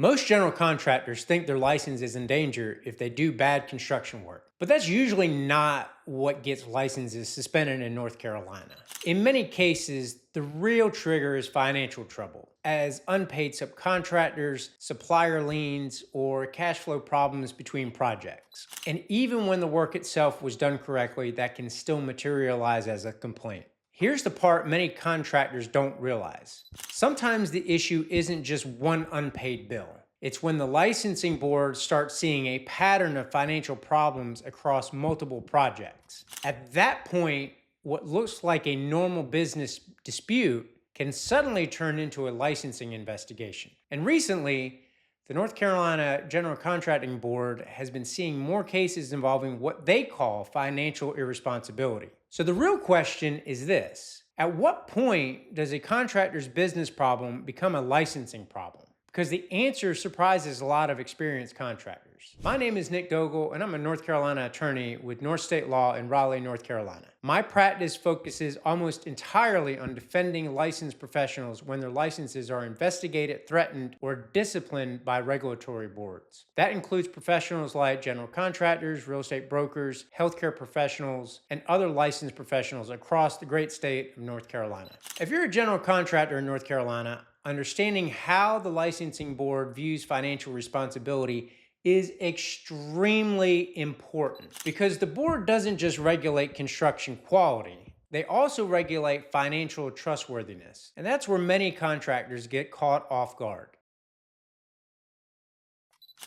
Most general contractors think their license is in danger if they do bad construction work, but that's usually not what gets licenses suspended in North Carolina. In many cases, the real trigger is financial trouble, as unpaid subcontractors, supplier liens, or cash flow problems between projects. And even when the work itself was done correctly, that can still materialize as a complaint. Here's the part many contractors don't realize. Sometimes the issue isn't just one unpaid bill. It's when the licensing board starts seeing a pattern of financial problems across multiple projects. At that point, what looks like a normal business dispute can suddenly turn into a licensing investigation. And recently, the North Carolina General Contracting Board has been seeing more cases involving what they call financial irresponsibility. So the real question is this: at what point does a contractor's business problem become a licensing problem? Because the answer surprises a lot of experienced contractors. My name is Nick Dogel, and I'm a North Carolina attorney with North State Law in Raleigh, North Carolina. My practice focuses almost entirely on defending licensed professionals when their licenses are investigated, threatened, or disciplined by regulatory boards. That includes professionals like general contractors, real estate brokers, healthcare professionals, and other licensed professionals across the great state of North Carolina. If you're a general contractor in North Carolina, understanding how the licensing board views financial responsibility is extremely important, because the board doesn't just regulate construction quality, they also regulate financial trustworthiness. And that's where many contractors get caught off guard.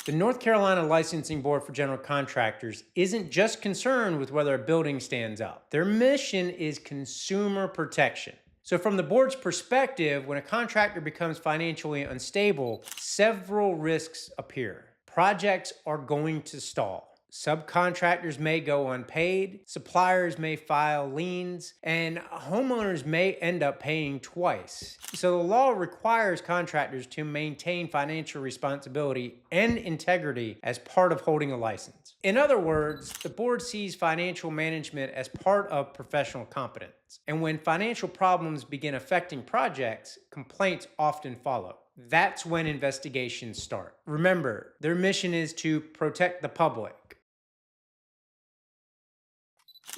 The North Carolina Licensing Board for General Contractors isn't just concerned with whether a building stands up. Their mission is consumer protection. So from the board's perspective, when a contractor becomes financially unstable, several risks appear. Projects are going to stall. Subcontractors may go unpaid, suppliers may file liens, and homeowners may end up paying twice. So the law requires contractors to maintain financial responsibility and integrity as part of holding a license. In other words, the board sees financial management as part of professional competence. And when financial problems begin affecting projects, complaints often follow. That's when investigations start. Remember, their mission is to protect the public.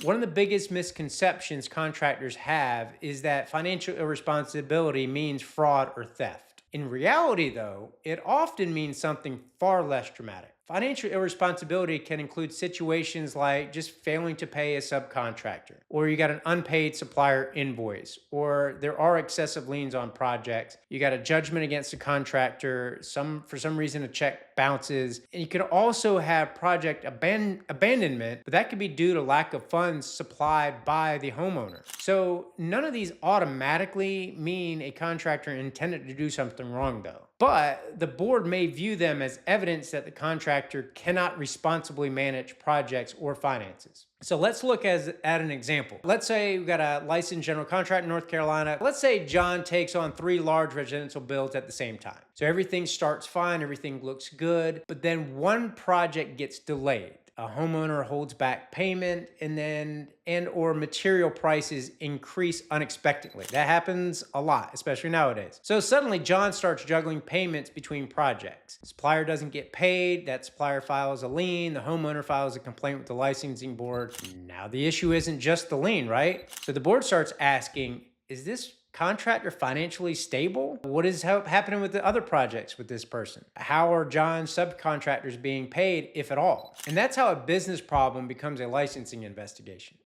One of the biggest misconceptions contractors have is that financial irresponsibility means fraud or theft. In reality, though, it often means something far less dramatic. Financial irresponsibility can include situations like just failing to pay a subcontractor, or you got an unpaid supplier invoice, or there are excessive liens on projects, you got a judgment against a contractor, for some reason a check bounces, and you could also have project abandonment, but that could be due to lack of funds supplied by the homeowner. So none of these automatically mean a contractor intended to do something wrong, though. But the board may view them as evidence that the contractor cannot responsibly manage projects or finances. So let's look at an example. Let's say we've got a licensed general contractor in North Carolina. Let's say John takes on 3 large residential builds at the same time. So everything starts fine, everything looks good, but then one project gets delayed. A homeowner holds back payment, or material prices increase unexpectedly. That happens a lot, especially nowadays. So suddenly John starts juggling payments between projects. Supplier doesn't get paid, that supplier files a lien, the homeowner files a complaint with the licensing board. Now the issue isn't just the lien, right? So the board starts asking, is this contractor financially stable? What is happening with the other projects with this person? How are John's subcontractors being paid, if at all? And that's how a business problem becomes a licensing investigation.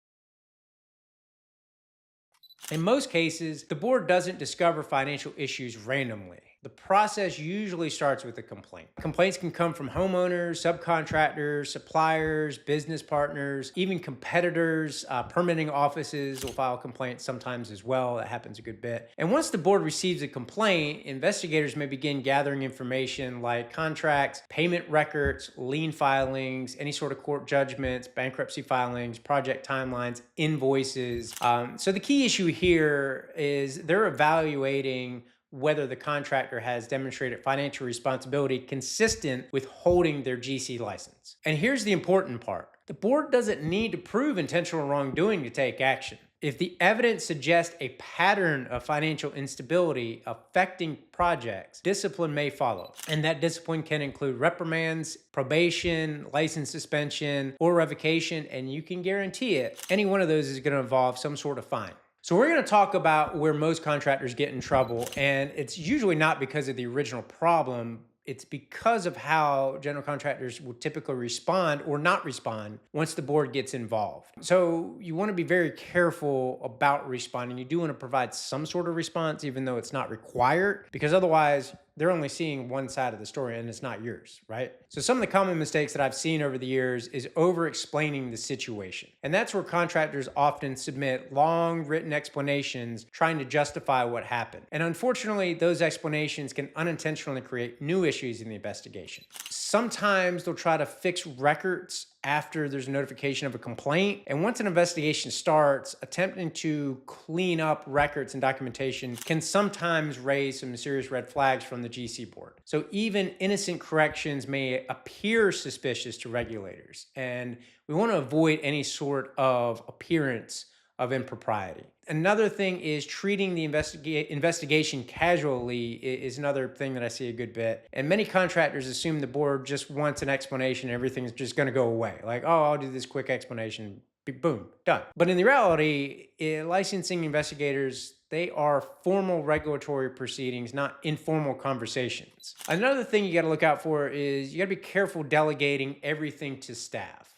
In most cases, the board doesn't discover financial issues randomly. The process usually starts with a complaint. Complaints can come from homeowners, subcontractors, suppliers, business partners, even competitors. Permitting offices will file complaints sometimes as well. That happens a good bit. And once the board receives a complaint, investigators may begin gathering information like contracts, payment records, lien filings, any sort of court judgments, bankruptcy filings, project timelines, invoices. So the key issue here is they're evaluating whether the contractor has demonstrated financial responsibility consistent with holding their GC license. And here's the important part. The board doesn't need to prove intentional wrongdoing to take action. If the evidence suggests a pattern of financial instability affecting projects, discipline may follow. And that discipline can include reprimands, probation, license suspension, or revocation. And you can guarantee it, any one of those is going to involve some sort of fine. So we're going to talk about where most contractors get in trouble. And it's usually not because of the original problem. It's because of how general contractors will typically respond or not respond once the board gets involved. So you want to be very careful about responding. You do want to provide some sort of response, even though it's not required, because otherwise they're only seeing one side of the story and it's not yours, right? So some of the common mistakes that I've seen over the years is over-explaining the situation. And that's where contractors often submit long written explanations trying to justify what happened. And unfortunately, those explanations can unintentionally create new issues in the investigation. Sometimes they'll try to fix records after there's a notification of a complaint. And once an investigation starts, attempting to clean up records and documentation can sometimes raise some serious red flags from the GC board. So even innocent corrections may appear suspicious to regulators. And we want to avoid any sort of appearance of impropriety. Another thing is treating the investigation casually is another thing that I see a good bit. And many contractors assume the board just wants an explanation and everything's just going to go away. Like, oh, I'll do this quick explanation, boom, done. But in the reality, licensing investigators, they are formal regulatory proceedings, not informal conversations. Another thing you got to look out for is you got to be careful delegating everything to staff.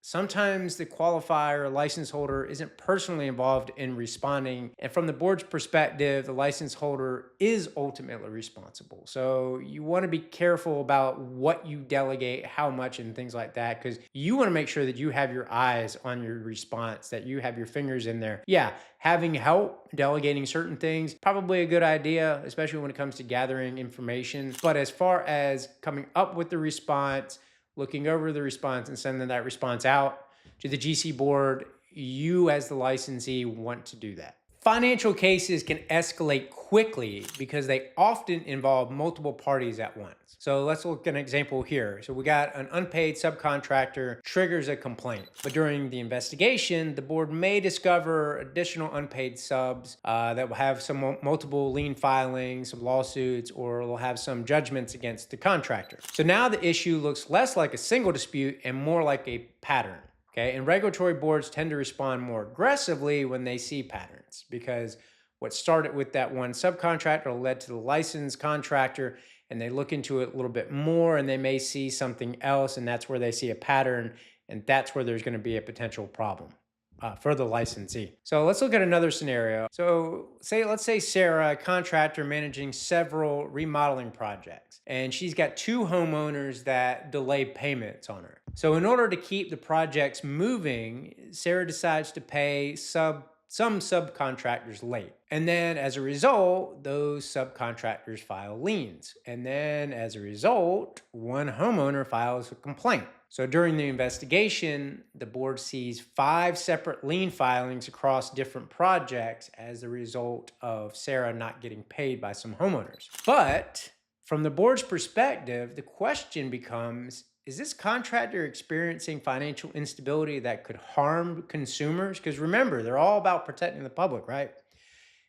Sometimes the qualifier or license holder isn't personally involved in responding. And from the board's perspective, the license holder is ultimately responsible. So you want to be careful about what you delegate, how much, and things like that, because you want to make sure that you have your eyes on your response, that you have your fingers in there. Yeah, having help delegating certain things, probably a good idea, especially when it comes to gathering information. But as far as coming up with the response, looking over the response and sending that response out to the GC board, you as the licensee want to do that. Financial cases can escalate quickly because they often involve multiple parties at once. So let's look at an example here. So we got an unpaid subcontractor triggers a complaint, but during the investigation, the board may discover additional unpaid subs that will have some multiple lien filings, some lawsuits, or will have some judgments against the contractor. So now the issue looks less like a single dispute and more like a pattern. Okay, and regulatory boards tend to respond more aggressively when they see patterns, because what started with that one subcontractor led to the licensed contractor, and they look into it a little bit more and they may see something else, and that's where they see a pattern, and that's where there's going to be a potential problem for the licensee. So let's look at another scenario. So let's say Sarah, a contractor managing several remodeling projects, and she's got two homeowners that delay payments on her. So in order to keep the projects moving, Sarah decides to pay some subcontractors late. And then as a result, those subcontractors file liens. And then as a result, one homeowner files a complaint. So during the investigation, the board sees 5 separate lien filings across different projects as a result of Sarah not getting paid by some homeowners. But from the board's perspective, the question becomes, is this contractor experiencing financial instability that could harm consumers? Because remember, they're all about protecting the public, right?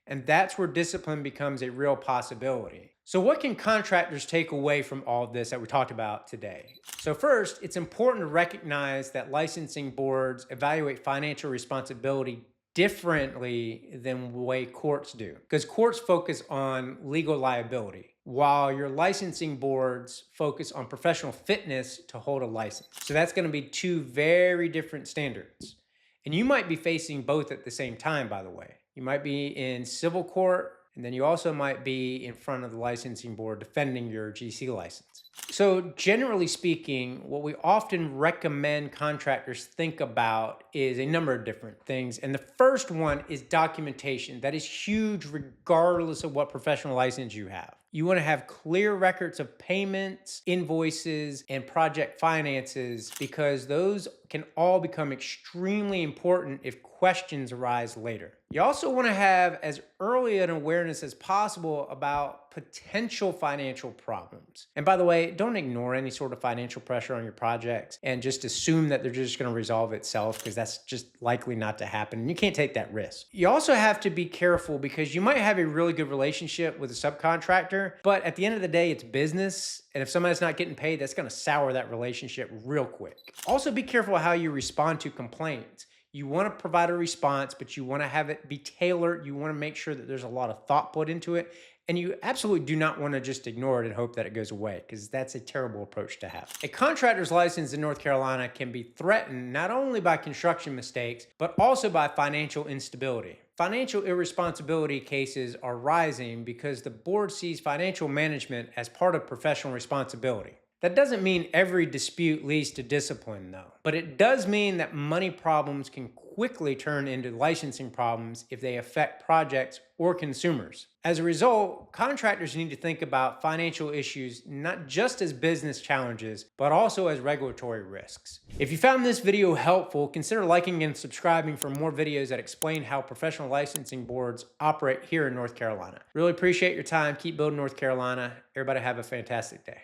And that's where discipline becomes a real possibility. So what can contractors take away from all of this that we talked about today? So first, it's important to recognize that licensing boards evaluate financial responsibility differently than the way courts do, because courts focus on legal liability, while your licensing boards focus on professional fitness to hold a license. So that's going to be 2 very different standards. And you might be facing both at the same time, by the way. You might be in civil court, and then you also might be in front of the licensing board defending your GC license. So generally speaking, what we often recommend contractors think about is a number of different things. And the first one is documentation. That is huge regardless of what professional license you have. You want to have clear records of payments, invoices, and project finances, because those can all become extremely important if questions arise later. You also want to have as early an awareness as possible about potential financial problems. And by the way, don't ignore any sort of financial pressure on your projects and just assume that they're just going to resolve itself, because that's just likely not to happen. And you can't take that risk. You also have to be careful because you might have a really good relationship with a subcontractor, but at the end of the day, it's business. And if somebody's not getting paid, that's going to sour that relationship real quick. Also, be careful how you respond to complaints. You want to provide a response, but you want to have it be tailored. You want to make sure that there's a lot of thought put into it. And you absolutely do not want to just ignore it and hope that it goes away, because that's a terrible approach to have. A contractor's license in North Carolina can be threatened not only by construction mistakes, but also by financial instability. Financial irresponsibility cases are rising because the board sees financial management as part of professional responsibility. That doesn't mean every dispute leads to discipline, though, but it does mean that money problems can quickly turn into licensing problems if they affect projects or consumers. As a result, contractors need to think about financial issues not just as business challenges, but also as regulatory risks. If you found this video helpful, consider liking and subscribing for more videos that explain how professional licensing boards operate here in North Carolina. Really appreciate your time. Keep building North Carolina. Everybody have a fantastic day.